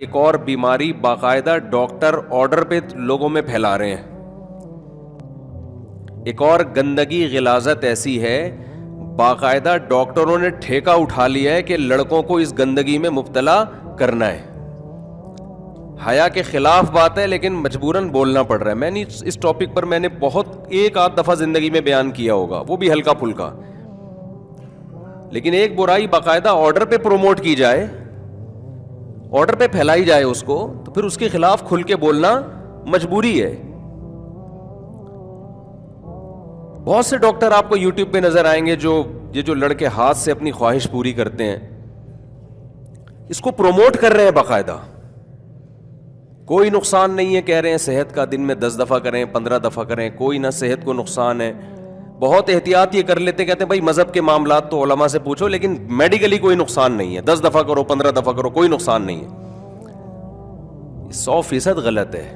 ایک اور بیماری باقاعدہ ڈاکٹر آرڈر پہ لوگوں میں پھیلا رہے ہیں. ایک اور گندگی غلاظت ایسی ہے, باقاعدہ ڈاکٹروں نے ٹھیکہ اٹھا لیا ہے کہ لڑکوں کو اس گندگی میں مبتلا کرنا ہے. حیا کے خلاف بات ہے لیکن مجبوراً بولنا پڑ رہا ہے. میں نے اس ٹاپک پر میں نے بہت ایک آدھ دفعہ زندگی میں بیان کیا ہوگا, وہ بھی ہلکا پھلکا, لیکن ایک برائی باقاعدہ آرڈر پہ پروموٹ کی جائے, آرڈر پہ پھیلائی جائے اس کو, تو پھر اس کے خلاف کھل کے بولنا مجبوری ہے. بہت سے ڈاکٹر آپ کو یوٹیوب پہ نظر آئیں گے جو لڑکے ہاتھ سے اپنی خواہش پوری کرتے ہیں, اس کو پروموٹ کر رہے ہیں باقاعدہ. کوئی نقصان نہیں ہے, کہہ رہے ہیں صحت کا دن میں 10 دفعہ کریں 15 دفعہ کریں, کوئی نہ صحت کو نقصان ہے. بہت احتیاط یہ کر لیتے ہیں, کہتے ہیں بھائی مذہب کے معاملات تو علماء سے پوچھو, لیکن میڈیکلی کوئی نقصان نہیں ہے, 10 دفعہ کرو 15 دفعہ کرو کوئی نقصان نہیں ہے. 100% غلط ہے.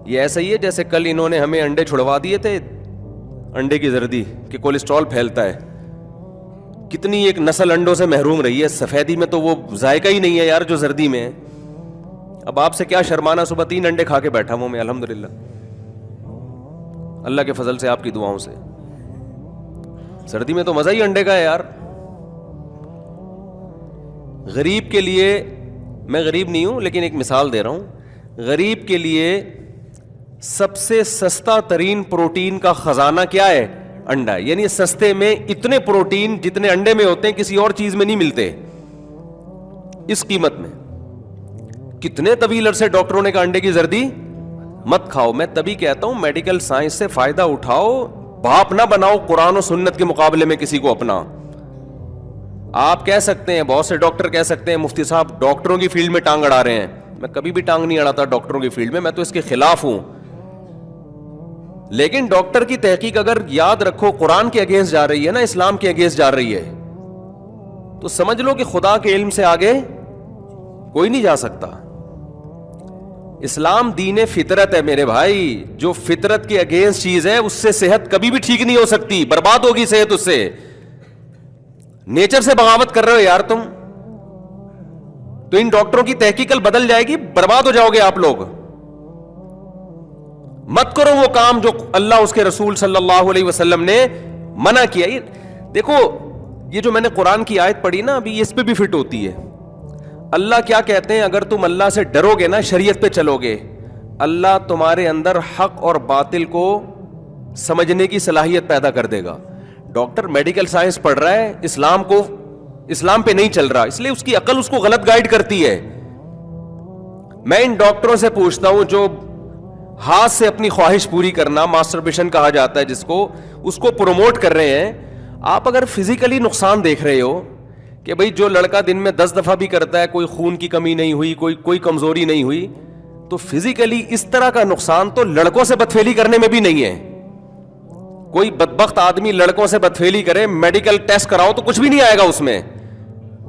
یہ ایسا ہی ہے جیسے کل انہوں نے ہمیں انڈے چھڑوا دیے تھے, انڈے کی زردی کہ کولیسٹرول پھیلتا ہے. کتنی ایک نسل انڈوں سے محروم رہی ہے, سفیدی میں تو وہ ذائقہ ہی نہیں ہے یار جو زردی میں ہے. اب آپ سے کیا شرمانا, صبح 3 انڈے کھا کے بیٹھا ہوں میں الحمدللہ, اللہ کے فضل سے آپ کی دعاؤں سے. سردی میں تو مزہ ہی انڈے کا ہے یار. غریب کے لیے, میں غریب نہیں ہوں لیکن ایک مثال دے رہا ہوں, غریب کے لیے سب سے سستا ترین پروٹین کا خزانہ کیا ہے؟ انڈا. یعنی سستے میں اتنے پروٹین جتنے انڈے میں ہوتے ہیں کسی اور چیز میں نہیں ملتے اس قیمت میں. کتنے طویل عرصے ڈاکٹروں نے کہا انڈے کی زردی مت کھاؤ. میں تبھی کہتا ہوں میڈیکل سائنس سے فائدہ اٹھاؤ, باپ نہ بناؤ قرآن و سنت کے مقابلے میں کسی کو اپنا. آپ کہہ سکتے ہیں, بہت سے ڈاکٹر کہہ سکتے ہیں مفتی صاحب ڈاکٹروں کی فیلڈ میں ٹانگ اڑا رہے ہیں. میں کبھی بھی ٹانگ نہیں اڑاتا ڈاکٹروں کی فیلڈ میں, میں تو اس کے خلاف ہوں. لیکن ڈاکٹر کی تحقیق اگر یاد رکھو قرآن کے اگینسٹ جا رہی ہے نا, اسلام کے اگینسٹ جا رہی ہے, تو سمجھ لو کہ خدا کے علم سے آگے کوئی نہیں جا سکتا. اسلام دین فطرت ہے میرے بھائی, جو فطرت کے اگینسٹ چیز ہے اس سے صحت کبھی بھی ٹھیک نہیں ہو سکتی, برباد ہوگی صحت اس سے. نیچر سے بغاوت کر رہے ہو یار تم, تو ان ڈاکٹروں کی تحقیق کل بدل جائے گی, برباد ہو جاؤ گے آپ لوگ. مت کرو وہ کام جو اللہ اس کے رسول صلی اللہ علیہ وسلم نے منع کیا. دیکھو یہ جو میں نے قرآن کی آیت پڑھی نا ابھی, اس پہ بھی فٹ ہوتی ہے. اللہ کیا کہتے ہیں, اگر تم اللہ سے ڈرو گے نا, شریعت پہ چلو گے, اللہ تمہارے اندر حق اور باطل کو سمجھنے کی صلاحیت پیدا کر دے گا. ڈاکٹر میڈیکل سائنس پڑھ رہا ہے, اسلام پہ نہیں چل رہا, اس لیے اس کی عقل اس کو غلط گائیڈ کرتی ہے. میں ان ڈاکٹروں سے پوچھتا ہوں جو ہاتھ سے اپنی خواہش پوری کرنا, ماسٹربیشن کہا جاتا ہے جس کو, اس کو پروموٹ کر رہے ہیں. آپ اگر فزیکلی نقصان دیکھ رہے ہو کہ بھئی جو لڑکا دن میں 10 دفعہ بھی کرتا ہے, کوئی خون کی کمی نہیں ہوئی, کوئی کمزوری نہیں ہوئی, تو فزیکلی اس طرح کا نقصان تو لڑکوں سے بدفعلی کرنے میں بھی نہیں ہے. کوئی بدبخت آدمی لڑکوں سے بدفعلی کرے, میڈیکل ٹیسٹ کراؤ تو کچھ بھی نہیں آئے گا, اس میں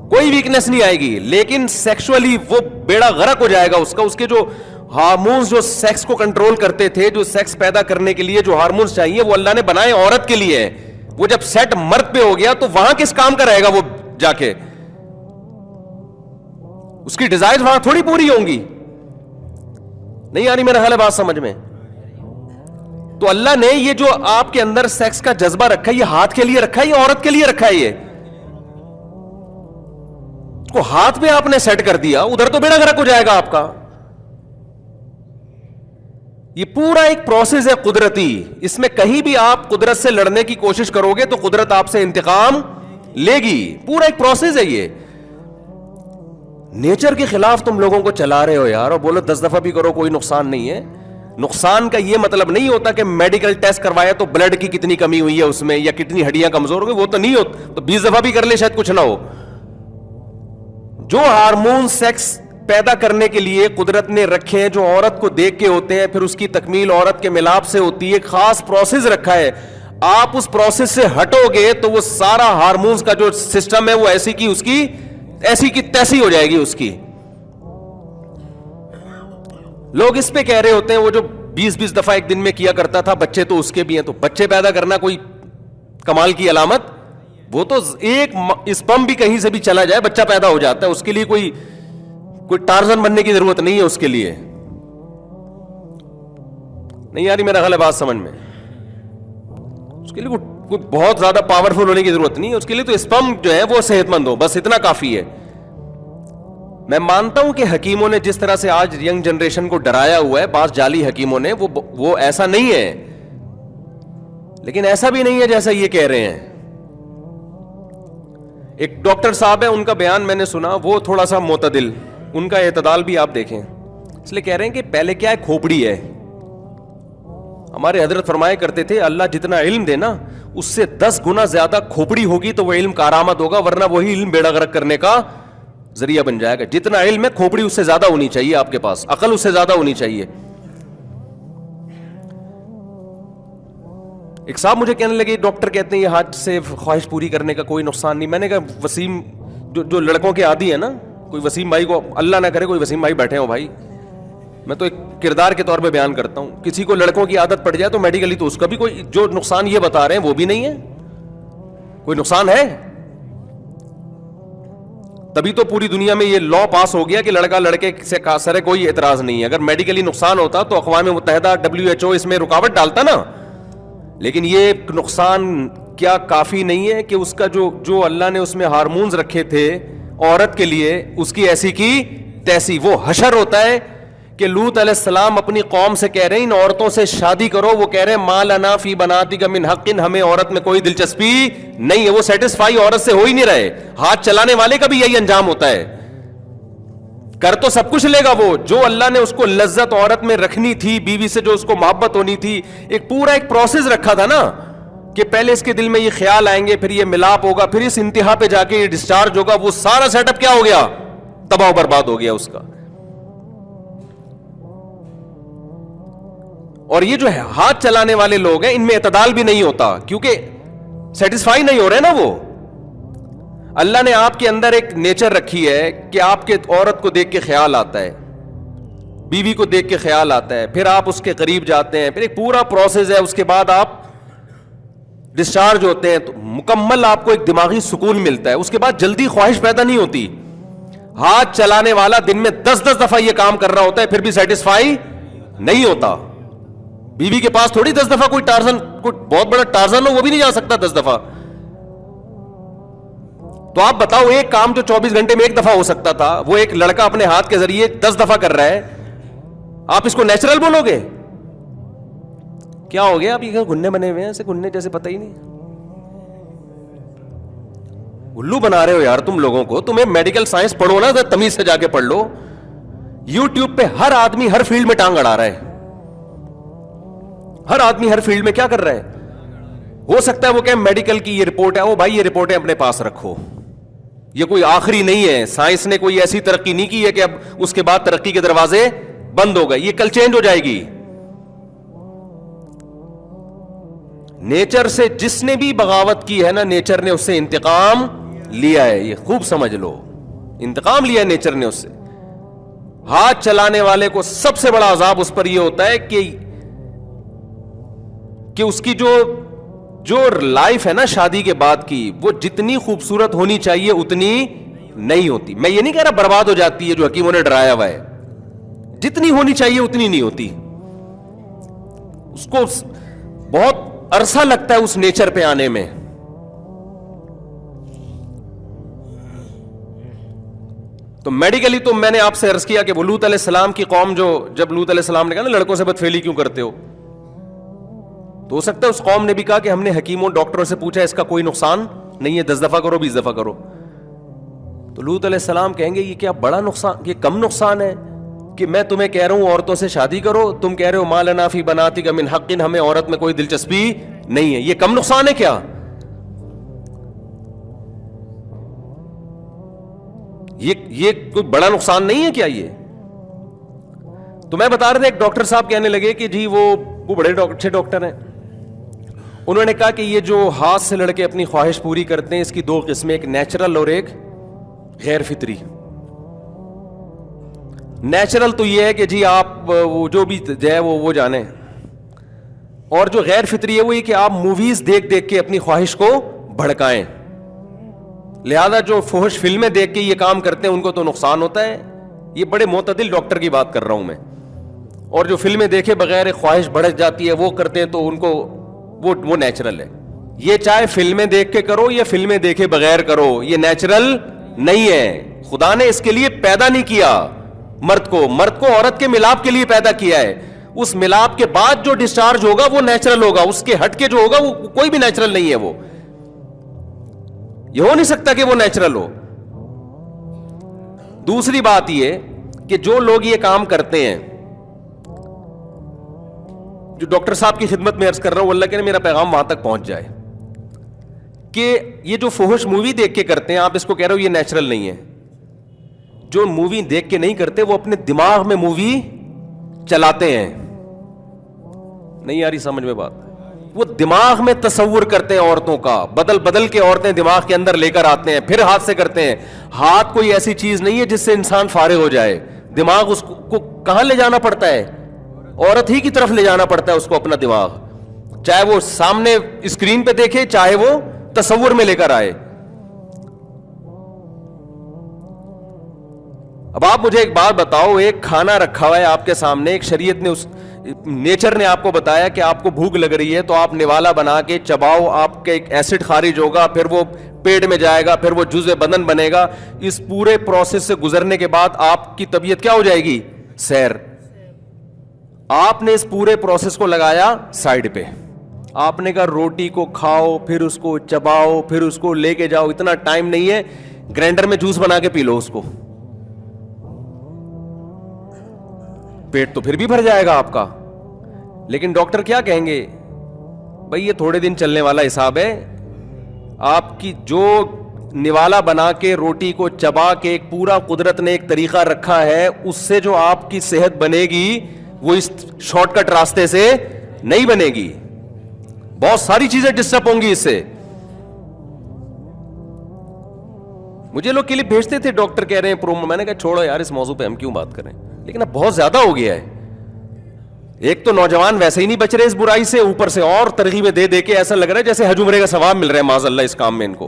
کوئی ویکنس نہیں آئے گی, لیکن سیکشولی وہ بیڑا غرق ہو جائے گا اس کا. اس کے جو ہارمونز جو سیکس کو کنٹرول کرتے تھے, جو سیکس پیدا کرنے کے لیے جو ہارمونز چاہیے وہ اللہ نے بنائے عورت کے لیے, وہ جب سیٹ مرد پہ ہو گیا تو وہاں کس کام کا رہے گا وہ جا کے, اس کی ڈیزائر وہاں تھوڑی پوری ہوں گی. نہیں آ رہی میرا حال ہے بات سمجھ میں؟ تو اللہ نے یہ جو آپ کے اندر سیکس کا جذبہ رکھا ہے, یہ ہاتھ کے لیے رکھا ہے, یہ عورت کے لیے رکھا ہے. یہ کو ہاتھ پہ آپ نے سیٹ کر دیا, ادھر تو بیڑا غرق ہو جائے گا آپ کا. یہ پورا ایک پروسیس ہے قدرتی, اس میں کہیں بھی آپ قدرت سے لڑنے کی کوشش کرو گے تو قدرت آپ سے انتقام لے گی. پورا ایک پروسیس ہے یہ. نیچر کے خلاف تم لوگوں کو چلا رہے ہو یار, اور بولو 10 دفعہ بھی کرو کوئی نقصان نہیں ہے. نقصان کا یہ مطلب نہیں ہوتا کہ میڈیکل ٹیسٹ کروایا تو بلڈ کی کتنی کمی ہوئی ہے اس میں, یا کتنی ہڈیاں کمزور ہو گئی, وہ تو نہیں ہوتا. تو 20 دفعہ بھی کر لے شاید کچھ نہ ہو. جو ہارمون سیکس پیدا کرنے کے لیے قدرت نے رکھے ہیں, جو عورت کو دیکھ کے ہوتے ہیں, پھر اس کی تکمیل عورت کے ملاپ سے ہوتی ہے, ایک خاص پروسیس رکھا ہے. آپ اس پروسیس سے ہٹو گے تو وہ سارا ہارمونز کا جو سسٹم ہے وہ ایسی کی تیسی ہو جائے گی اس کی. لوگ اس پہ کہہ رہے ہوتے ہیں وہ جو 20 دفعہ ایک دن میں کیا کرتا تھا, بچے تو اس کے بھی ہیں. تو بچے پیدا کرنا کوئی کمال کی علامت وہ تو ایک اسپم بھی کہیں سے بھی چلا جائے بچہ پیدا ہو جاتا ہے, اس کے لیے کوئی کوئی ٹارزن بننے کی ضرورت نہیں ہے اس کے لیے. نہیں آ رہی میرا خیال ہے بات سمجھ میں؟ اس کے لیے کوئی بہت زیادہ پاورفل ہونے کی ضرورت نہیں ہے. اس کے لیے تو اسپرم جو ہے وہ صحت مند ہو، بس اتنا کافی ہے. میں مانتا ہوں کہ حکیموں نے جس طرح سے آج ینگ جنریشن کو ڈرایا ہوا ہے، بعض جعلی حکیموں نے، وہ ایسا نہیں ہے، لیکن ایسا بھی نہیں ہے جیسا یہ کہہ رہے ہیں. ایک ڈاکٹر صاحب ہے، ان کا بیان میں نے سنا، وہ تھوڑا سا معتدل، ان کا اعتدال بھی آپ دیکھیں. اس لیے کہہ رہے ہیں کہ پہلے کیا ہے، کھوپڑی ہے. ہمارے حضرت فرمایا کرتے تھے اللہ جتنا علم دے نا اس سے 10 گنا زیادہ کھوپڑی ہوگی تو وہ علم کارآمد ہوگا، ورنہ وہی علم بیڑا غرق کرنے کا ذریعہ بن جائے گا. جتنا علم ہے کھوپڑی اس سے زیادہ ہونی چاہیے آپ کے پاس، عقل اس سے زیادہ ہونی چاہیے. ایک صاحب مجھے کہنے لگے ڈاکٹر کہتے ہیں یہ ہاتھ سے خواہش پوری کرنے کا کوئی نقصان نہیں. میں نے کہا وسیم جو لڑکوں کے عادی ہیں نا، کوئی وسیم بھائی کو اللہ نہ کرے کوئی وسیم بھائی بیٹھے ہوں بھائی، میں تو ایک کردار کے طور پہ بیان کرتا ہوں، کسی کو لڑکوں کی عادت پڑ جائے تو میڈیکلی تو اس کا بھی کوئی جو نقصان یہ بتا رہے ہیں وہ بھی نہیں ہے، کوئی نقصان ہے. تبھی تو پوری دنیا میں یہ لا پاس ہو گیا کہ لڑکا لڑکے سے سر ہے کوئی اعتراض نہیں ہے. اگر میڈیکلی نقصان ہوتا تو اقوام متحدہ WHO اس میں رکاوٹ ڈالتا نا. لیکن یہ نقصان کیا کافی نہیں ہے کہ اس کا جو اللہ نے اس میں ہارمونز رکھے تھے عورت کے لیے، اس کی ایسی کی تیسی. وہ حشر ہوتا ہے کہ لوط علیہ السلام اپنی قوم سے کہہ رہے ہیں ان عورتوں سے شادی کرو، وہ کہہ رہے ہیں ما لنا فی بناتک من حق، ہمیں عورت میں کوئی دلچسپی نہیں ہے. وہ سیٹسفائی عورت سے ہو ہی نہیں رہے. ہاتھ چلانے والے کا بھی یہی انجام ہوتا ہے. کر تو سب کچھ لے گا وہ، جو اللہ نے اس کو لذت عورت میں رکھنی تھی، بیوی سے جو اس کو محبت ہونی تھی، ایک پورا ایک پروسیس رکھا تھا نا کہ پہلے اس کے دل میں یہ خیال آئیں گے، پھر یہ ملاپ ہوگا، پھر اس انتہا پہ جا کے یہ ڈسچارج ہوگا. وہ سارا سیٹ اپ کیا ہو گیا؟ تباہ و برباد ہو گیا اس کا. اور یہ جو ہے ہاتھ چلانے والے لوگ ہیں ان میں اعتدال بھی نہیں ہوتا، کیونکہ سیٹسفائی نہیں ہو رہے نا وہ. اللہ نے آپ کے اندر ایک نیچر رکھی ہے کہ آپ کے عورت کو دیکھ کے خیال آتا ہے، بیوی کو دیکھ کے خیال آتا ہے، پھر آپ اس کے قریب جاتے ہیں، پھر ایک پورا پروسیس ہے، اس کے بعد آپ ڈسچارج ہوتے ہیں تو مکمل آپ کو ایک دماغی سکون ملتا ہے. اس کے بعد جلدی خواہش پیدا نہیں ہوتی. ہاتھ چلانے والا دن میں 10 دفعہ یہ کام کر رہا ہوتا ہے پھر بھی سیٹسفائی نہیں ہوتا. بیوی کے پاس تھوڑی 10 دفعہ کوئی ٹارزن، کوئی بہت بڑا ٹارزن ہو وہ بھی نہیں جا سکتا 10 دفعہ. تو آپ بتاؤ ایک کام جو 24 گھنٹے میں ایک دفعہ ہو سکتا تھا وہ ایک لڑکا اپنے ہاتھ کے ذریعے 10 دفعہ کر رہا ہے، آپ اس کو نیچرل بولو گے؟ کیا ہو گیا؟ آپ یہ گھننے بنے ہوئے ہیں ایسے گھننے جیسے پتہ ہی نہیں. الو بنا رہے ہو یار تم لوگوں کو. تمہیں میڈیکل سائنس پڑھو نا، تمیز سے جا کے پڑھ لو. یوٹیوب پہ ہر آدمی ہر فیلڈ میں ٹانگ اڑا رہا ہے. ہر آدمی ہر فیلڈ میں کیا کر رہا ہے؟ ہو سکتا ہے وہ کہ میڈیکل کی یہ رپورٹ ہے، وہ بھائی یہ رپورٹیں اپنے پاس رکھو، یہ کوئی آخری نہیں ہے. سائنس نے کوئی ایسی ترقی نہیں کی ہے کہ اب اس کے بعد ترقی کے دروازے بند ہو گئے. یہ کل چینج ہو جائے گی. نیچر سے جس نے بھی بغاوت کی ہے نا، نیچر نے اس سے انتقام لیا ہے. یہ خوب سمجھ لو، انتقام لیا ہے نیچر نے اس سے. ہاتھ چلانے والے کو سب سے بڑا عذاب اس پر یہ ہوتا ہے کہ اس کی جو لائف ہے نا شادی کے بعد کی، وہ جتنی خوبصورت ہونی چاہیے اتنی نہیں ہوتی. میں یہ نہیں کہہ رہا برباد ہو جاتی ہے جو حکیموں نے ڈرایا ہوا ہے، جتنی ہونی چاہیے اتنی نہیں ہوتی. اس کو بہت عرصہ لگتا ہے اس نیچر پہ آنے میں. تو میڈیکلی تو میں نے آپ سے عرض کیا کہ وہ لوط علیہ السلام کی قوم جب لوط علیہ السلام نے کہا نا لڑکوں سے بدفعلی کیوں کرتے ہو، تو ہو سکتا ہے اس قوم نے بھی کہا کہ ہم نے حکیموں ڈاکٹروں سے پوچھا اس کا کوئی نقصان نہیں ہے، 10 دفعہ کرو 20 دفعہ کرو. تو لوط علیہ السلام کہیں گے یہ کیا بڑا نقصان، یہ کم نقصان ہے کہ میں تمہیں کہہ رہا ہوں عورتوں سے شادی کرو، تم کہہ رہے ہو ما لنا فی بناتک من حق، ہمیں عورت میں کوئی دلچسپی نہیں ہے. یہ کم نقصان ہے کیا؟ یہ کوئی بڑا نقصان نہیں ہے کیا یہ؟ تو میں بتا رہا تھا ایک ڈاکٹر صاحب کہنے لگے کہ جی وہ بڑے اچھے ڈاکٹر ہیں، انہوں نے کہا کہ یہ جو ہاتھ سے لڑکے اپنی خواہش پوری کرتے ہیں اس کی 2 قسمیں، ایک نیچرل اور ایک غیر فطری. نیچرل تو یہ ہے کہ جی آپ وہ جو بھی ہے وہ جانیں، اور جو غیر فطری ہے وہ یہ کہ آپ موویز دیکھ دیکھ کے اپنی خواہش کو بھڑکائیں. لہذا جو فحش فلمیں دیکھ کے یہ کام کرتے ہیں ان کو تو نقصان ہوتا ہے، یہ بڑے معتدل ڈاکٹر کی بات کر رہا ہوں میں. اور جو فلمیں دیکھے بغیر خواہش بڑھ جاتی ہے وہ کرتے ہیں تو ان کو وہ نیچرل ہے. یہ چاہے فلمیں دیکھ کے کرو یا فلمیں دیکھے بغیر کرو, یہ نیچرل نہیں ہے. خدا نے اس کے لیے پیدا نہیں کیا مرد کو عورت کے ملاپ کے لیے پیدا کیا ہے. اس ملاپ کے بعد جو ڈسچارج ہوگا وہ نیچرل ہوگا, اس کے ہٹ کے جو ہوگا وہ کوئی بھی نیچرل نہیں ہے. وہ یہ ہو نہیں سکتا کہ وہ نیچرل ہو. دوسری بات یہ کہ جو لوگ یہ کام کرتے ہیں, جو ڈاکٹر صاحب کی خدمت میں عرض کر رہا ہوں, اللہ کرے میرا پیغام وہاں تک پہنچ جائے, کہ یہ جو فحش مووی دیکھ کے کرتے ہیں, آپ اس کو کہہ رہے ہو یہ نیچرل نہیں ہے. جو مووی دیکھ کے نہیں کرتے وہ اپنے دماغ میں مووی چلاتے ہیں. نہیں آ رہی سمجھ میں بات؟ وہ دماغ میں تصور کرتے ہیں عورتوں کا, بدل کے عورتیں دماغ کے اندر لے کر آتے ہیں, پھر ہاتھ سے کرتے ہیں. ہاتھ کوئی ایسی چیز نہیں ہے جس سے انسان فارغ ہو جائے. دماغ اس کو کہاں لے جانا پڑتا ہے؟ عورت ہی کی طرف لے جانا پڑتا ہے اس کو اپنا دماغ, چاہے وہ سامنے اسکرین پہ دیکھے چاہے وہ تصور میں لے کر آئے. اب آپ مجھے ایک بات بتاؤ, ایک کھانا رکھا ہوا ہے آپ کے سامنے, ایک شریعت نے نیچر نے آپ کو بتایا کہ آپ کو بھوک لگ رہی ہے تو آپ نوالا بنا کے چباؤ, آپ کے ایک ایسڈ خارج ہوگا, پھر وہ پیٹ میں جائے گا, پھر وہ جزء بدن بنے گا. اس پورے پروسیس سے گزرنے کے بعد آپ کی طبیعت کیا ہو جائے گی؟ سیر. آپ نے اس پورے پروسیس کو لگایا سائڈ پہ, آپ نے کہا روٹی کو کھاؤ, پھر اس کو چباؤ, پھر اس کو لے کے جاؤ. اتنا ٹائم نہیں ہے, گرائنڈر میں جوس بنا کے پی لو اس کو, پیٹ تو پھر بھی بھر جائے گا آپ کا. لیکن ڈاکٹر کیا کہیں گے؟ بھئی یہ تھوڑے دن چلنے والا حساب ہے. آپ کی جو نوالا بنا کے روٹی کو چبا کے ایک پورا قدرت نے ایک طریقہ رکھا ہے, اس سے جو آپ کی صحت بنے گی وہ اس شارٹ کٹ راستے سے نہیں بنے گی. بہت ساری چیزیں ڈسٹرب ہوں گی اس سے. مجھے لوگ کلپ بھیجتے تھے, ڈاکٹر کہہ رہے ہیں پرومو, میں نے کہا چھوڑو یار اس موضوع پہ ہم کیوں بات کریں, لیکن اب بہت زیادہ ہو گیا ہے. ایک تو نوجوان ویسے ہی نہیں بچ رہے اس برائی سے, اوپر سے اور ترغیبیں دے دے کے ایسا لگ رہا ہے جیسے حج عمرے کا ثواب مل رہا ہے معاذ اللہ اس کام میں. ان کو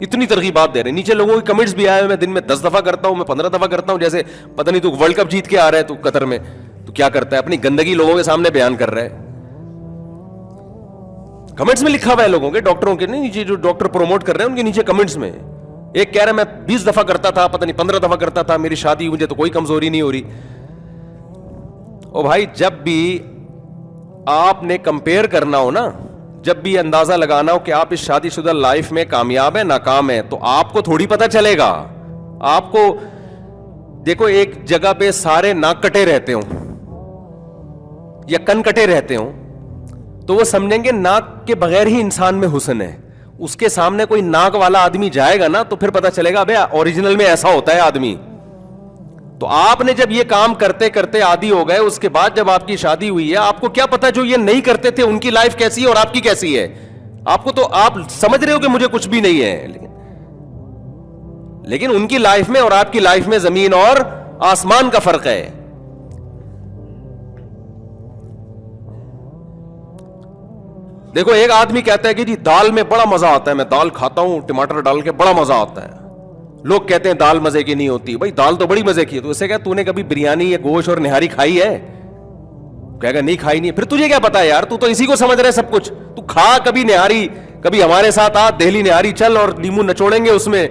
اتنی ترغیبات دے رہے ہیں. نیچے لوگوں کے کمنٹس بھی آئے ہوئے, میں دن میں 10 دفعہ کرتا ہوں, میں 15 دفعہ کرتا ہوں, جیسے پتہ نہیں تو ورلڈ کپ جیت کے آ رہا ہے تو قطر میں, تو کیا کرتا ہے, اپنی گندگی لوگوں کے سامنے بیان کر رہا ہے. کمنٹس میں لکھا ہوا ہے لوگوں کے, ڈاکٹروں کے نہیں, نیچے جو ڈاکٹر پروموٹ کر رہے ہیں ان کے نیچے کمنٹس میں ایک کہہ رہا ہے میں 20 دفعہ کرتا تھا, پتہ نہیں 15 دفعہ کرتا تھا, میری شادی مجھے تو کوئی کمزوری نہیں ہو رہی. او بھائی, جب بھی آپ نے کمپیئر کرنا ہو نا, جب بھی اندازہ لگانا ہو کہ آپ اس شادی شدہ لائف میں کامیاب ہیں ناکام ہیں, تو آپ کو تھوڑی پتہ چلے گا. آپ کو دیکھو ایک جگہ پہ سارے ناک کٹے رہتے ہوں یا کن کٹے رہتے ہوں تو وہ سمجھیں گے ناک کے بغیر ہی انسان میں حسن ہے. اس کے سامنے کوئی ناک والا آدمی جائے گا نا تو پھر پتہ چلے گا بھئی اوریجنل میں ایسا ہوتا ہے آدمی. تو آپ نے جب یہ کام کرتے کرتے عادی ہو گئے, اس کے بعد جب آپ کی شادی ہوئی ہے, آپ کو کیا پتا جو یہ نہیں کرتے تھے ان کی لائف کیسی ہے اور آپ کی کیسی ہے. آپ کو تو آپ سمجھ رہے ہو کہ مجھے کچھ بھی نہیں ہے, لیکن ان کی لائف میں اور آپ کی لائف میں زمین اور آسمان کا فرق ہے. دیکھو ایک آدمی کہتا ہے کہ جی دال میں بڑا مزہ آتا ہے, میں دال کھاتا ہوں ٹماٹر ڈال کے بڑا مزہ آتا ہے. لوگ کہتے ہیں دال مزے کی نہیں ہوتی. بھائی دال تو بڑی مزے کی ہے. تو اسے کہا تو نے کبھی بریانی یا گوشت اور نہاری کھائی ہے؟ کہے گا نہیں کھائی نہیں. پھر تجھے کیا پتا ہے یار, تو اسی کو سمجھ رہے سب کچھ. تو کھا کبھی نہاری, کبھی ہمارے ساتھ آ دہلی نہاری چل, اور لیمو نچوڑیں گے اس میں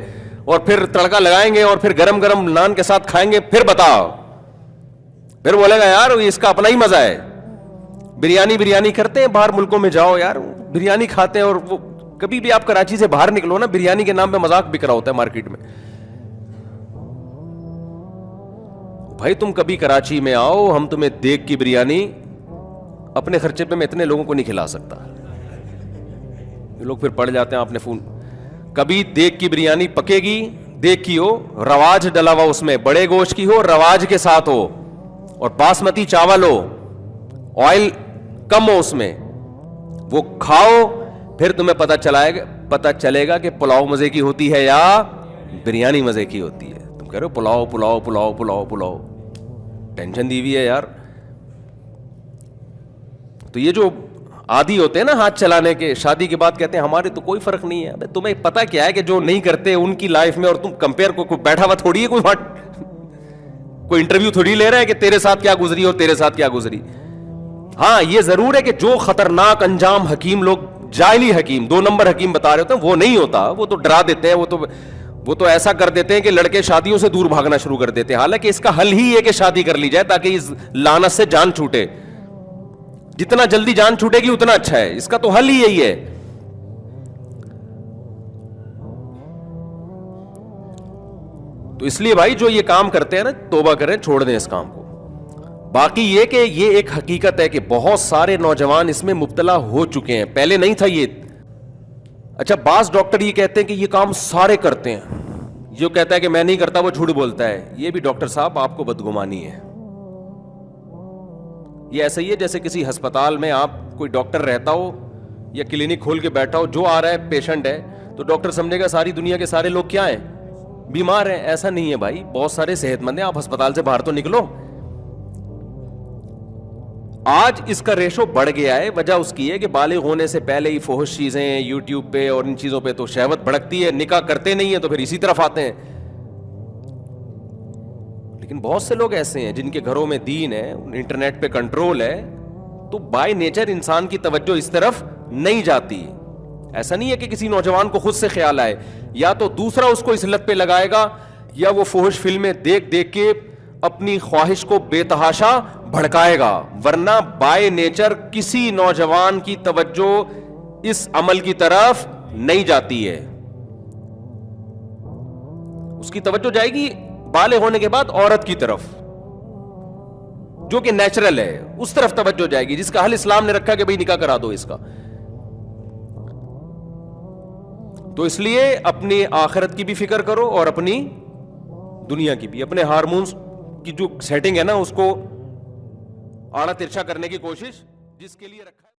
اور پھر تڑکا لگائیں گے اور پھر گرم گرم نان کے ساتھ کھائیں گے, پھر بتا. پھر بولے گا یار اس کا اپنا ہی مزہ ہے. بریانی کرتے ہیں, باہر ملکوں میں جاؤ یار بریانی کھاتے ہیں, اور وہ کبھی بھی آپ کراچی سے باہر نکلو نا, بریانی کے نام پہ مذاق بک رہا ہوتا ہے مارکیٹ میں. بھائی تم کبھی کراچی میں آؤ, ہم تمہیں دیگ کی بریانی اپنے خرچے پہ میں اتنے لوگوں کو نہیں کھلا سکتا. یہ لوگ پھر پڑ جاتے ہیں آپ نے فون. کبھی دیگ کی بریانی پکے گی, دیگ کی ہو, رواج ڈلا ہوا اس میں, بڑے گوشت کی ہو, رواج کے ساتھ ہو, اور باسمتی چاول ہو, آئل کم ہو اس میں, وہ کھاؤ, پھر تمہیں پتہ چلے گا کہ پلاؤ مزے کی ہوتی ہے یا بریانی مزے کی ہوتی ہے. تم کہہ رہے ہو پلاؤ پلاؤ پلاؤ پلاؤ پلاؤ, ٹینشن دی ہوئی ہے یار. تو یہ جو عادی ہوتے ہیں نا ہاتھ چلانے کے, شادی کے بعد کہتے ہیں ہمارے تو کوئی فرق نہیں ہے. ابے تمہیں پتہ کیا ہے کہ جو نہیں کرتے ان کی لائف میں, اور تم کمپیئر کو بیٹھا ہوا تھوڑی ہے کوئی وہاں, کوئی انٹرویو تھوڑی لے رہا ہے کہ تیرے ساتھ کیا گزری اور تیرے ساتھ کیا گزری. ہاں یہ ضرور ہے کہ جو خطرناک انجام حکیم لوگ جاہلی حکیم 2 نمبر حکیم بتا رہے ہوتے ہیں وہ نہیں ہوتا, وہ تو ڈرا دیتے ہیں, وہ تو ایسا کر دیتے ہیں کہ لڑکے شادیوں سے دور بھاگنا شروع کر دیتے ہیں. حالانکہ اس کا حل ہی ہے کہ شادی کر لی جائے تاکہ اس لعنت سے جان چھوٹے. جتنا جلدی جان چھوٹے گی اتنا اچھا ہے, اس کا تو حل ہی یہی ہے. تو اس لیے بھائی جو یہ کام کرتے ہیں نا, توبہ کریں, چھوڑ دیں اس کام کو. باقی یہ کہ یہ ایک حقیقت ہے کہ بہت سارے نوجوان اس میں مبتلا ہو چکے ہیں, پہلے نہیں تھا یہ. اچھا بعض ڈاکٹر یہ کہتے ہیں کہ یہ کام سارے کرتے ہیں, جو کہتا ہے کہ میں نہیں کرتا وہ جھوٹ بولتا ہے. یہ بھی ڈاکٹر صاحب آپ کو بدگمانی ہے. یہ ایسا ہی ہے جیسے کسی ہسپتال میں آپ کوئی ڈاکٹر رہتا ہو یا کلینک کھول کے بیٹھا ہو, جو آ رہا ہے پیشنٹ ہے تو ڈاکٹر سمجھے گا ساری دنیا کے سارے لوگ کیا ہیں, بیمار ہیں. ایسا نہیں ہے بھائی, بہت سارے صحت مند ہیں. آپ ہسپتال سے باہر تو نکلو. آج اس کا ریشو بڑھ گیا ہے, وجہ اس کی ہے کہ بالغ ہونے سے پہلے ہی فحش چیزیں یوٹیوب پہ اور ان چیزوں پہ تو شہوت بھڑکتی ہے, نکاح کرتے نہیں ہیں تو پھر اسی طرف آتے ہیں. لیکن بہت سے لوگ ایسے ہیں جن کے گھروں میں دین ہے, انٹرنیٹ پہ کنٹرول ہے, تو بائی نیچر انسان کی توجہ اس طرف نہیں جاتی. ایسا نہیں ہے کہ کسی نوجوان کو خود سے خیال آئے, یا تو دوسرا اس کو اس لت پہ لگائے گا, یا وہ فحش فلمیں دیکھ دیکھ کے اپنی خواہش کو بے تحاشا بھڑکائے گا. ورنہ بائی نیچر کسی نوجوان کی توجہ اس عمل کی طرف نہیں جاتی ہے. اس کی توجہ جائے گی بالغ ہونے کے بعد عورت کی طرف, جو کہ نیچرل ہے, اس طرف توجہ جائے گی, جس کا حل اسلام نے رکھا کہ بھئی نکاح کرا دو اس کا. تو اس لیے اپنی آخرت کی بھی فکر کرو اور اپنی دنیا کی بھی. اپنے ہارمونز کی جو سیٹنگ ہے نا اس کو آڑا ترچھا کرنے کی کوشش جس کے لیے رکھا ہے.